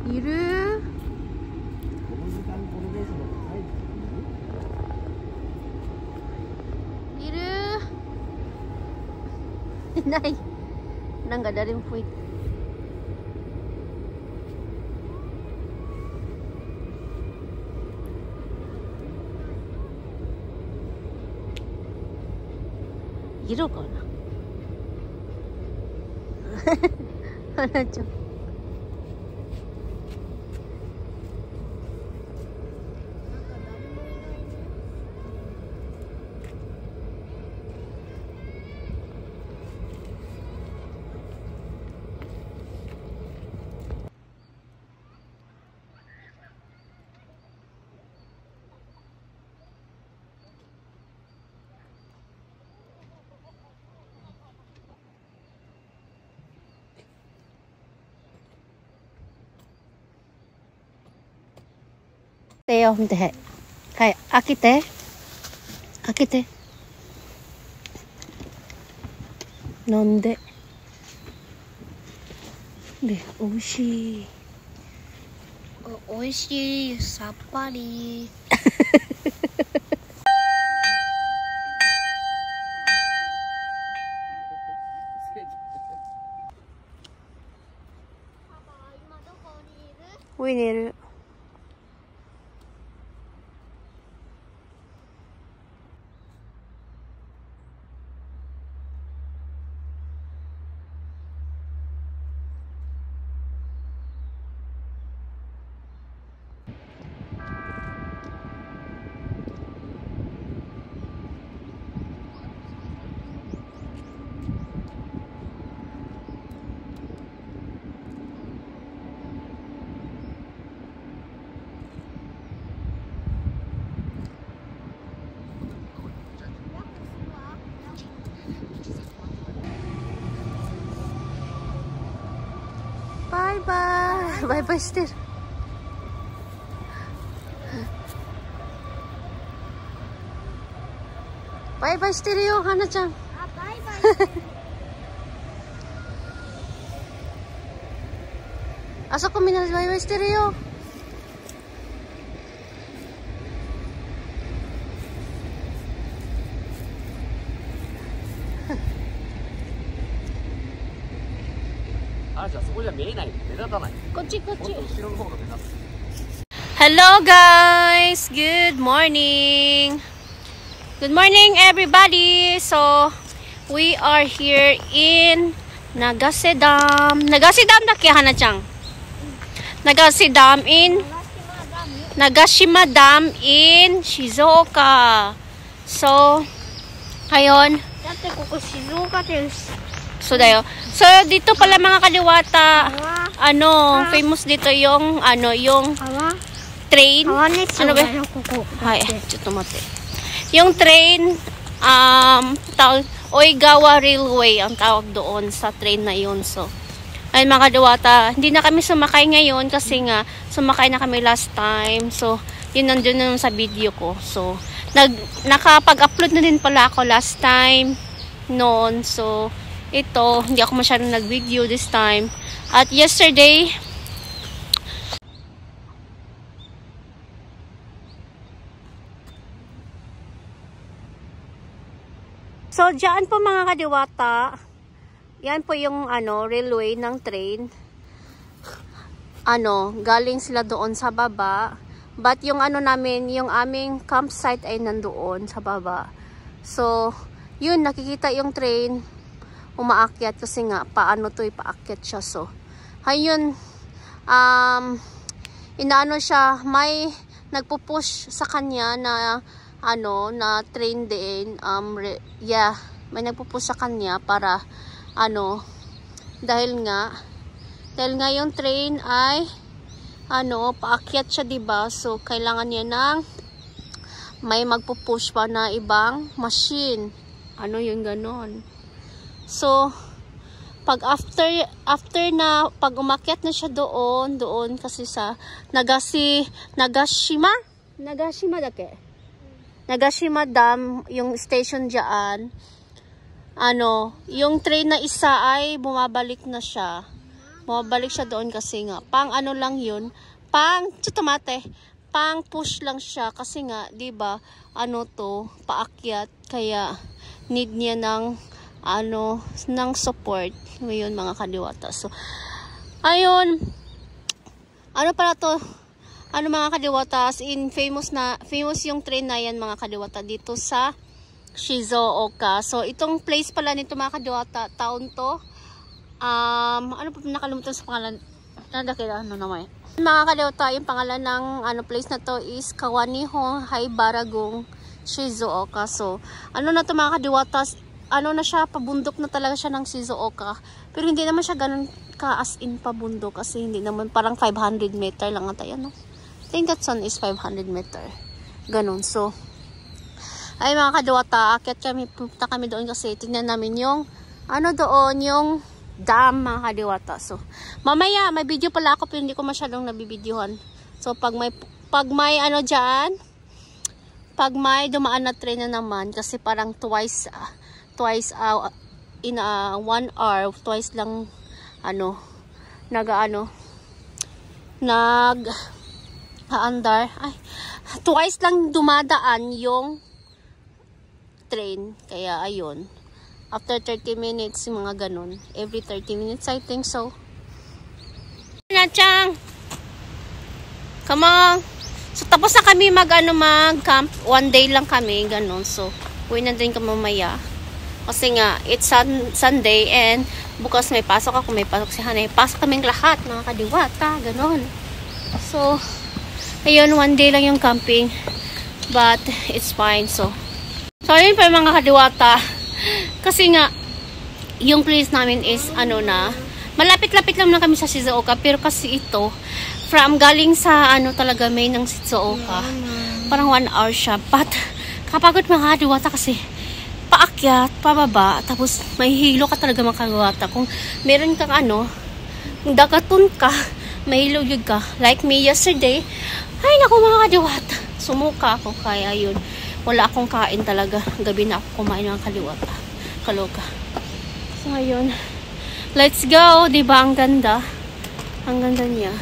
いる？いる？いない。なんか誰も吹いて。いるかな？花ちゃん。よ、見て。はい、開けて。開けて。飲んで。で、美味しい。美味しい、さっぱり。上にいる。バイバイ。バイバイしてる。バイバイしてるよ、はなちゃん。あ、バイバイ。あそこみんなバイバイしてるよ。じゃあそこじゃ見えない、目立たない。こっちこっち。もっと後ろの方が目立つ。Hello guys, good morning. Good morning everybody. So we are here in Nagase Dam. Nagase Dam da kaya Hana-chan? Nagase Dam in Nagashima Dam in Shizuoka. So ayun. だってここ静岡です。So dayo. So dito pala mga kaliwata, ano, famous dito yung yung train. Ano ba? Hay, chito mate. Yung train Oigawa Railway ang tawag doon sa train na yun. So ay mga kaliwata, hindi na kami sumakay ngayon kasi nga sumakay na kami last time. So yun nandun na sa video ko. So nakapag-upload na din pala ako last time noon. So ito, hindi ako masyadong nag-video this time. At yesterday, so dyan po mga kadiwata, yan po yung railway ng train. Galing sila doon sa baba. But yung namin, yung aming campsite ay nandoon sa baba. So, yun, nakikita yung train umaakyat kasi nga paano to ipaakyat siya. So ayun, inaano siya, may nagpupush sa kanya na na train din, may nagpupush sa kanya para dahil nga yung train ay paakyat siya, diba? So kailangan niya ng may magpupush pa na ibang machine. Ano yung ganon. So, pag pag umakyat na siya doon kasi sa Nagashima Dam, yung station diyan, yung train na isa ay bumabalik na siya. Bumabalik siya doon kasi nga, pang push lang siya kasi nga, 'di ba? Paakyat, kaya need niya ng support ngayon mga kadiwata. So ayun, pala to, mga kadiwata, famous yung train na yan mga kadiwata dito sa Shizuoka. So itong place pala nito mga kadiwata, town to, nakalimutan sa pangalan, mga kadiwata, yung pangalan ng place na to is Kawaniho Haibaragung Shizuoka. So na to mga kadiwata, na siya, pabundok na talaga siya ng Shizuoka. Pero hindi naman siya ganun ka as in pabundok, kasi hindi naman, parang 500 meter lang ata yan, no? I think that one is 500 meter. Ganun. So, ay mga kadiwata, punta kami doon kasi tingnan namin yung, yung dam mga kadiwata. So, mamaya, may video pala ako pero hindi ko masyadong nabibidyohan. So, pag may dyan, pag may dumaan na train na naman, kasi parang twice in 1 hour, twice lang twice lang dumadaan yung train, kaya ayun, after 30 minutes, mga ganun, every 30 minutes I think so. Chang, come on. So tapos na kami mag-camp, 1 day lang kami, ganun. So uwi na din kami mamaya. Kasi nga, it's Sunday and bukas may pasok ako, may pasok si Hanay. Pasok kaming lahat, mga kadiwata, ganon. So, ayun, 1 day lang yung camping. But, it's fine. So ayun pa yung mga kadiwata. Kasi nga, yung place namin is, malapit-lapit lang na kami sa Shizuoka. Pero kasi ito, galing sa, talaga main ng Shizuoka. Parang 1 hour siya. But, kapagod mga kadiwata kasi, paakyat, pababa, tapos may hilo ka talaga mga kadiwata. Kung meron kang dagaton ka, may hilo yun ka. Like me yesterday, ay naku mga kadiwata, sumuka ako, kaya yun. Wala akong kain talaga. Gabi na ako kumain mga kadiwata. Kaloka. So ayun, let's go. Diba ang ganda? Ang ganda niya.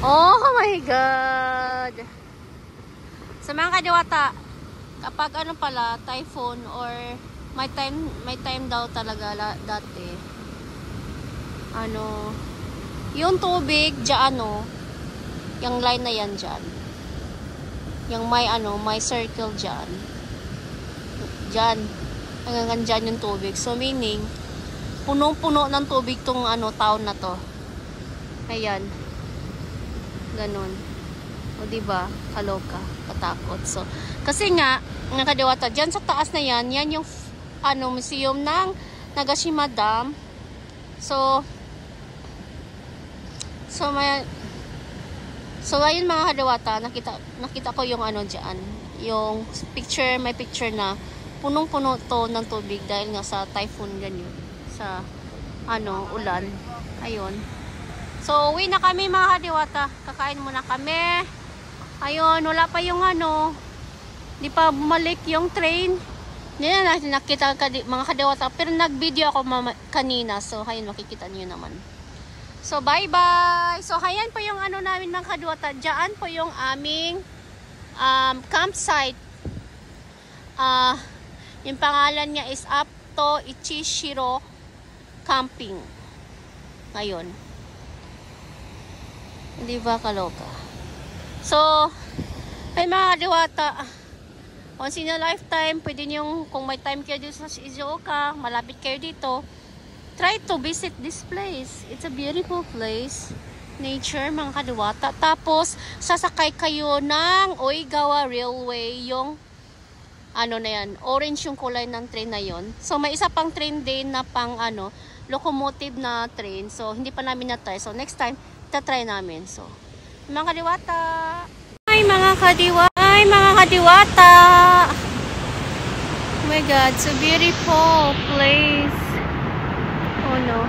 Oh my God! Sa mga kadiwata, kapag typhoon or may time daw talaga dati. Yung tubig dyan, yung line na yan dyan. Yung may circle dyan. Dyan. Hanggang dyan yung tubig. So meaning, punong-puno ng tubig tong town na to. Ayan. Ganon. O diba? Kaloka. Katakot. So, kasi nga, mga kadiwata, dyan sa taas na yan yung museum ng Nagashima Dam. So ayun mga kadiwata, nakita ko yung dyan. Yung picture, may picture na punong-puno to ng tubig dahil nga sa typhoon ganyan. Sa ulan. Ayun. So, uwi na kami mga kadiwata. Kakain muna kami. Ayun, wala pa yung di pa bumalik yung train. Hindi na natin nakita mga kadiwata. Pero nag-video ako kanina. So, ayun, makikita niyo naman. So, bye-bye. So, ayan po yung namin mga kadiwata. Diyan po yung aming campsite. Yung pangalan niya is Apto Ichishiro Camping. Ayun. Di ba kaloka? So, ay mga diwata, once in a lifetime, pwede nyo, kung may time kayo dito sa Shizuoka, malapit kayo dito, try to visit this place. It's a beautiful place. Nature, mga kadiwata. Tapos, sasakay kayo ng Oigawa Railway, yung ano na yan, orange yung kulay ng train na yon. So, may isa pang train din na pang locomotive na train. So, hindi pa namin na-try. So, next time, itatry namin. So, mga kadiwata. Ay, mga kadiwata. Oh my God, it's a beautiful place. Oh no.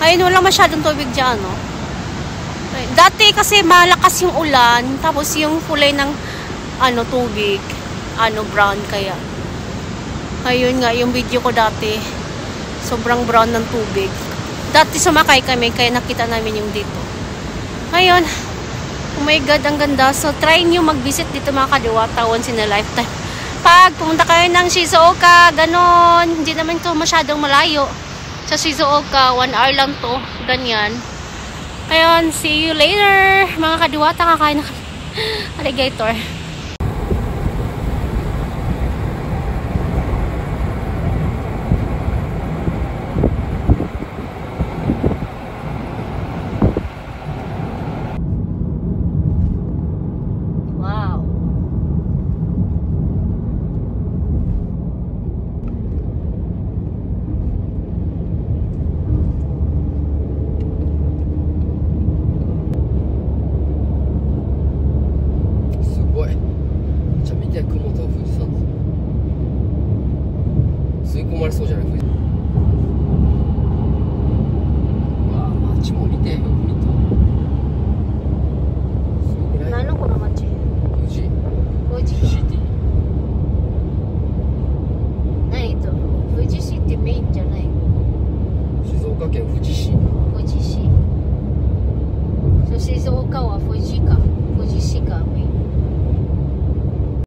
Ayun, walang masyadong tubig dyan, no? Dati kasi malakas yung ulan, tapos yung kulay ng tubig, brown kaya. Ayun nga, yung video ko dati, sobrang brown ng tubig. Dati sumakay kami, kaya nakita namin yung dito. Ayun, oh my God, ang ganda. So, try nyo mag-visit dito mga kadiwata once in a lifetime. Pag pumunta kayo ng Shizuoka, ganon, hindi naman ito masyadong malayo. Sa Shizuoka, 1 hour lang to, ganyan. Ayun, see you later. Mga kadiwata, kakain na alligator. Shizuoka は富士か。富士市がメイン。